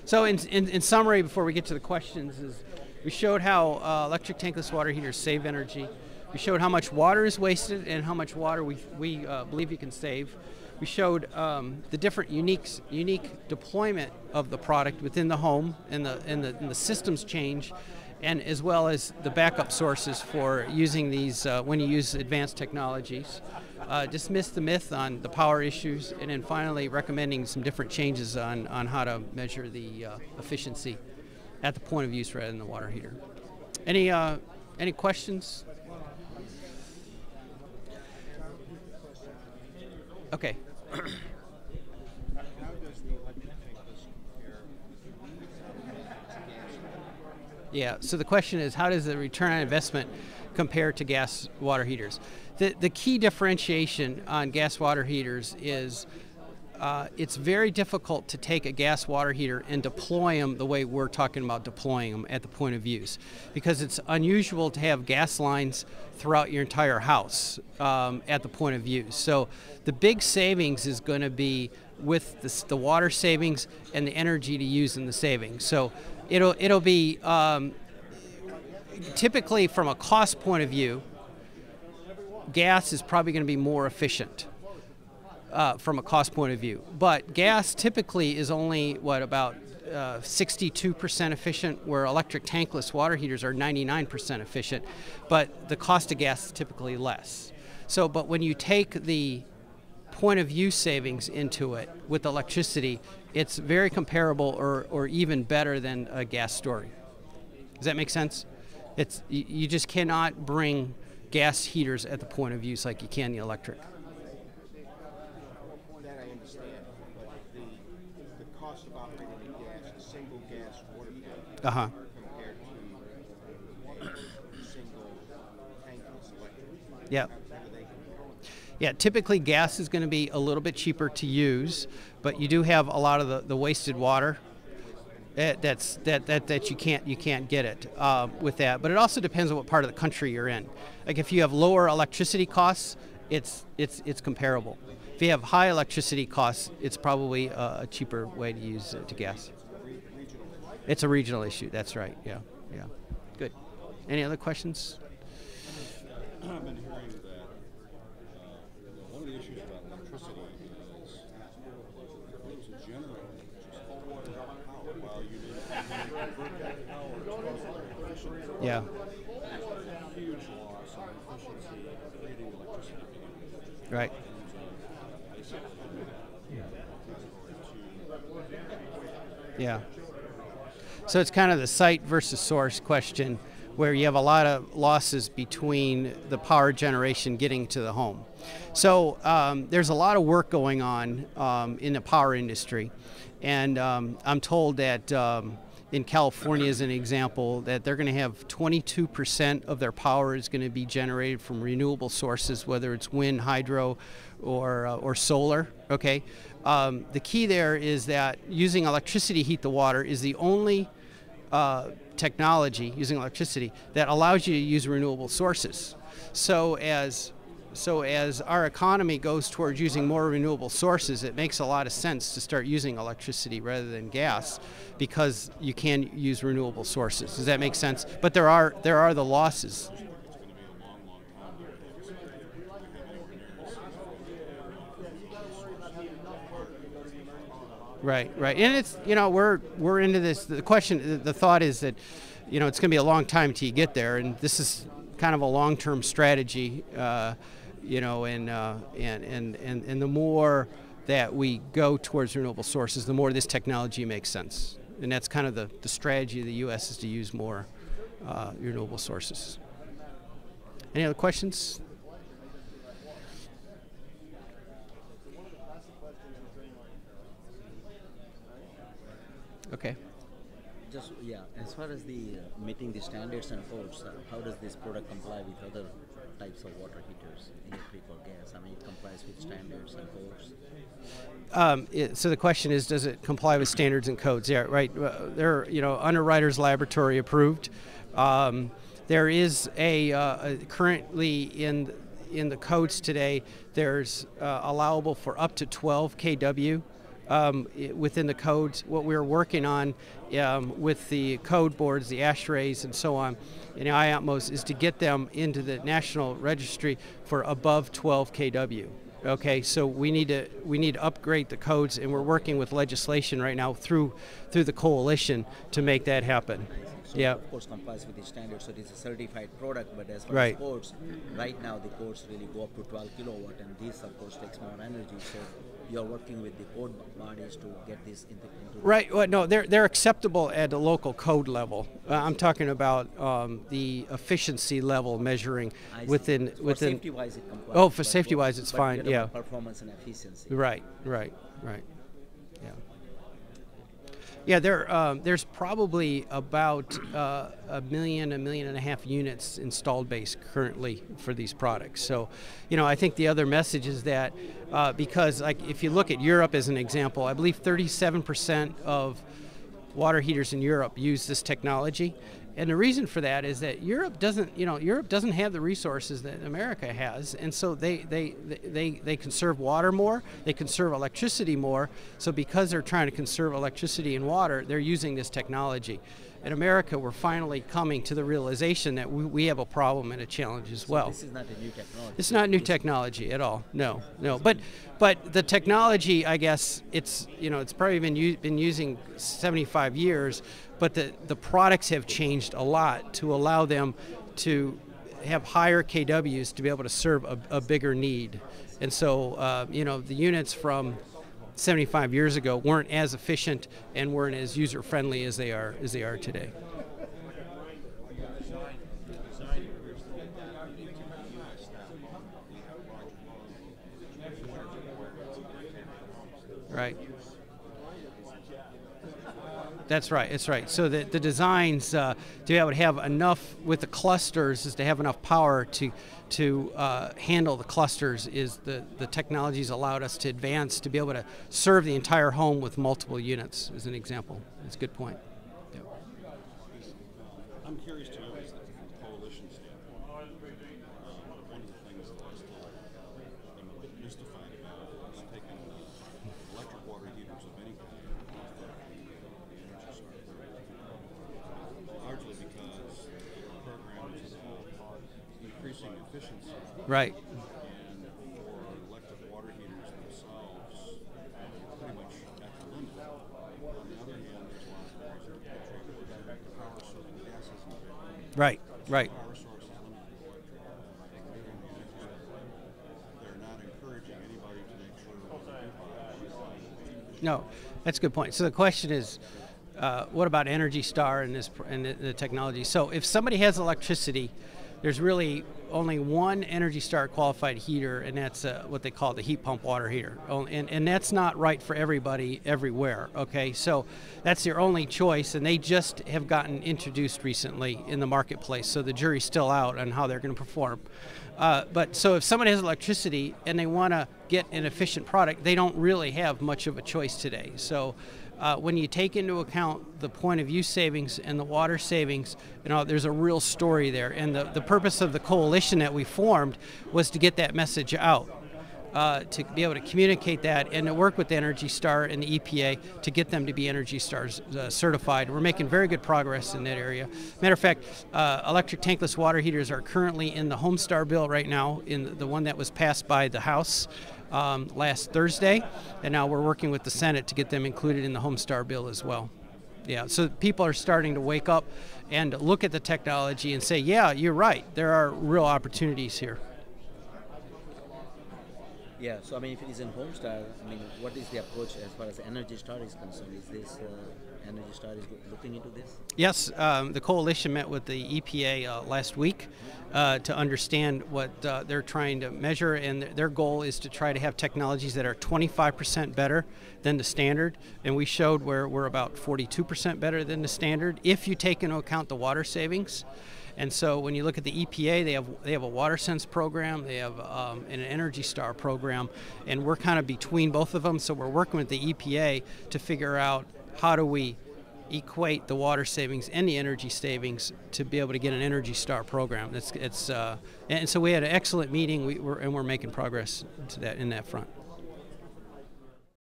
So in summary, before we get to the questions, is we showed how electric tankless water heaters save energy. We showed how much water is wasted and how much water we believe you can save. We showed the different unique deployment of the product within the home and the systems change, and as well as the backup sources for using these when you use advanced technologies. Dismiss the myth on the power issues, and then finally recommending some different changes on how to measure the efficiency at the point of use rather than the water heater. Any questions? Okay. Yeah, so the question is, how does the return on investment compare to gas water heaters? The key differentiation on gas water heaters is it's very difficult to take a gas water heater and deploy them the way we're talking about deploying them at the point of use, because it's unusual to have gas lines throughout your entire house at the point of use. So the big savings is going to be with the water savings and the energy to use in the savings. So it'll be typically from a cost point of view, gas is probably going to be more efficient from a cost point of view. But gas typically is only, what, about 62% efficient, where electric tankless water heaters are 99% efficient, but the cost of gas is typically less. So, but when you take the point of use savings into it with electricity, it's very comparable or even better than a gas story. Does that make sense? You just cannot bring gas heaters at the point of use like you can the electric. That I understand, but the cost of operating a single gas water heater compared to a single tankless electric. Yeah. Yeah, typically gas is going to be a little bit cheaper to use, but you do have a lot of the wasted water that you can't get it with that. But it also depends on what part of the country you're in. Like if you have lower electricity costs, it's comparable. If you have high electricity costs, it's probably a cheaper way to use to gas. It's a regional issue. That's right. Yeah. Yeah. Good. Any other questions? I've been hearing that one of the issues about electricity is it was generating power while you didn't convert that power to efficiency. Yeah. Huge loss of efficiency creating electricity. Right. Yeah. So it's kind of the site versus source question, where you have a lot of losses between the power generation getting to the home. So there's a lot of work going on in the power industry, and I'm told that in California, as an example, that they're going to have 22% of their power is going to be generated from renewable sources, whether it's wind, hydro, or solar. Okay. The key there is that using electricity to heat the water is the only technology using electricity that allows you to use renewable sources. So as our economy goes towards using more renewable sources, it makes a lot of sense to start using electricity rather than gas, because you can use renewable sources. Does that make sense? But there are the losses. Right, right, and it's, we're into this. The question, the thought is that, it's going to be a long time till you get there, and this is kind of a long-term strategy, and the more that we go towards renewable sources, the more this technology makes sense, and that's kind of the strategy of the U.S. is to use more renewable sources. Any other questions? Okay. Just, as far as the meeting the standards and codes, how does this product comply with other types of water heaters, electric or gas? I mean, it complies with standards and codes. So the question is, does it comply with standards and codes? Yeah, right. They're, Underwriters Laboratory approved. There is currently in the codes today, there's allowable for up to 12 kW within the codes. What we're working on with the code boards, the ashtrays and so on, and the IAPMOs is to get them into the national registry for above 12 kW. Okay, so we need to upgrade the codes, and we're working with legislation right now through the coalition to make that happen. So Yeah. of course complies with the standards, so it is a certified product, but as far Right. as codes, right now the codes really go up to 12 kilowatt, and this of course takes more energy, so you're working with the code bodies to get this into Right. Well, no, they're acceptable at a local code level. I'm talking about the efficiency level measuring within. For safety wise it complies. Oh, for but safety wise it's but fine. get a Yeah. performance and efficiency. Right. Yeah. Yeah, there's probably about a million and a half units installed base currently for these products. So, I think the other message is that because, like, if you look at Europe as an example, I believe 37% of water heaters in Europe use this technology. And the reason for that is that Europe doesn't have the resources that America has, and so they conserve water more, they conserve electricity more. So because they're trying to conserve electricity and water, they're using this technology. In America, we're finally coming to the realization that we have a problem and a challenge as well. This is not a new technology. It's not new technology at all. No. But the technology, I guess, it's probably been using 75 years, but the products have changed a lot to allow them to have higher kWs to be able to serve a bigger need. And so, the units from 75 years ago weren't as efficient and weren't as user-friendly as they are today. Right. That's right. That's right. So the designs to be able to have enough with the clusters is to have enough power to handle the clusters. Is the technologies allowed us to advance to be able to serve the entire home with multiple units, as an example. That's a good point. Yeah. I'm curious to know is that from the coalition standpoint, one of the things that I'm still mystified about is taking electric water heaters of any kind off the energy star program, largely because the program is about increasing efficiency. Right. And for electric water heaters themselves, pretty much at the limit. On the other hand, there's a lot of cars that are the power source and gas isn't very limited. Right. Right. Power source is limited to electric. They're not encouraging anybody to make sure that they buy. No, that's a good point. So the question is, what about Energy Star and the technology? So if somebody has electricity, there's really only one Energy Star qualified heater, and that's what they call the heat pump water heater. And that's not right for everybody everywhere, okay? So that's their only choice, and they just have gotten introduced recently in the marketplace, so the jury's still out on how they're going to perform. But so if someone has electricity and they want to get an efficient product, they don't really have much of a choice today. So when you take into account the point of use savings and the water savings, there's a real story there. And the purpose of the coalition that we formed was to get that message out, to be able to communicate that and to work with the Energy Star and the EPA to get them to be Energy Stars certified. We're making very good progress in that area. Matter of fact, electric tankless water heaters are currently in the Homestar bill right now, in the one that was passed by the House last Thursday, and now we're working with the Senate to get them included in the Homestar bill as well. Yeah, so people are starting to wake up and look at the technology and say, yeah, you're right, there are real opportunities here. Yeah, so I mean, if it is in Homestar, I mean, what is the approach as far as Energy Star is concerned? Is this Energy Star is looking into this? Yes, the coalition met with the EPA last week to understand what they're trying to measure, and their goal is to try to have technologies that are 25% better than the standard, and we showed where we're about 42% better than the standard if you take into account the water savings. And so when you look at the EPA, they have a water sense program, they have an Energy Star program, and we're kind of between both of them. So we're working with the EPA to figure out how do we equate the water savings and the energy savings to be able to get an Energy Star program. And so we had an excellent meeting, and we're making progress to that in that front.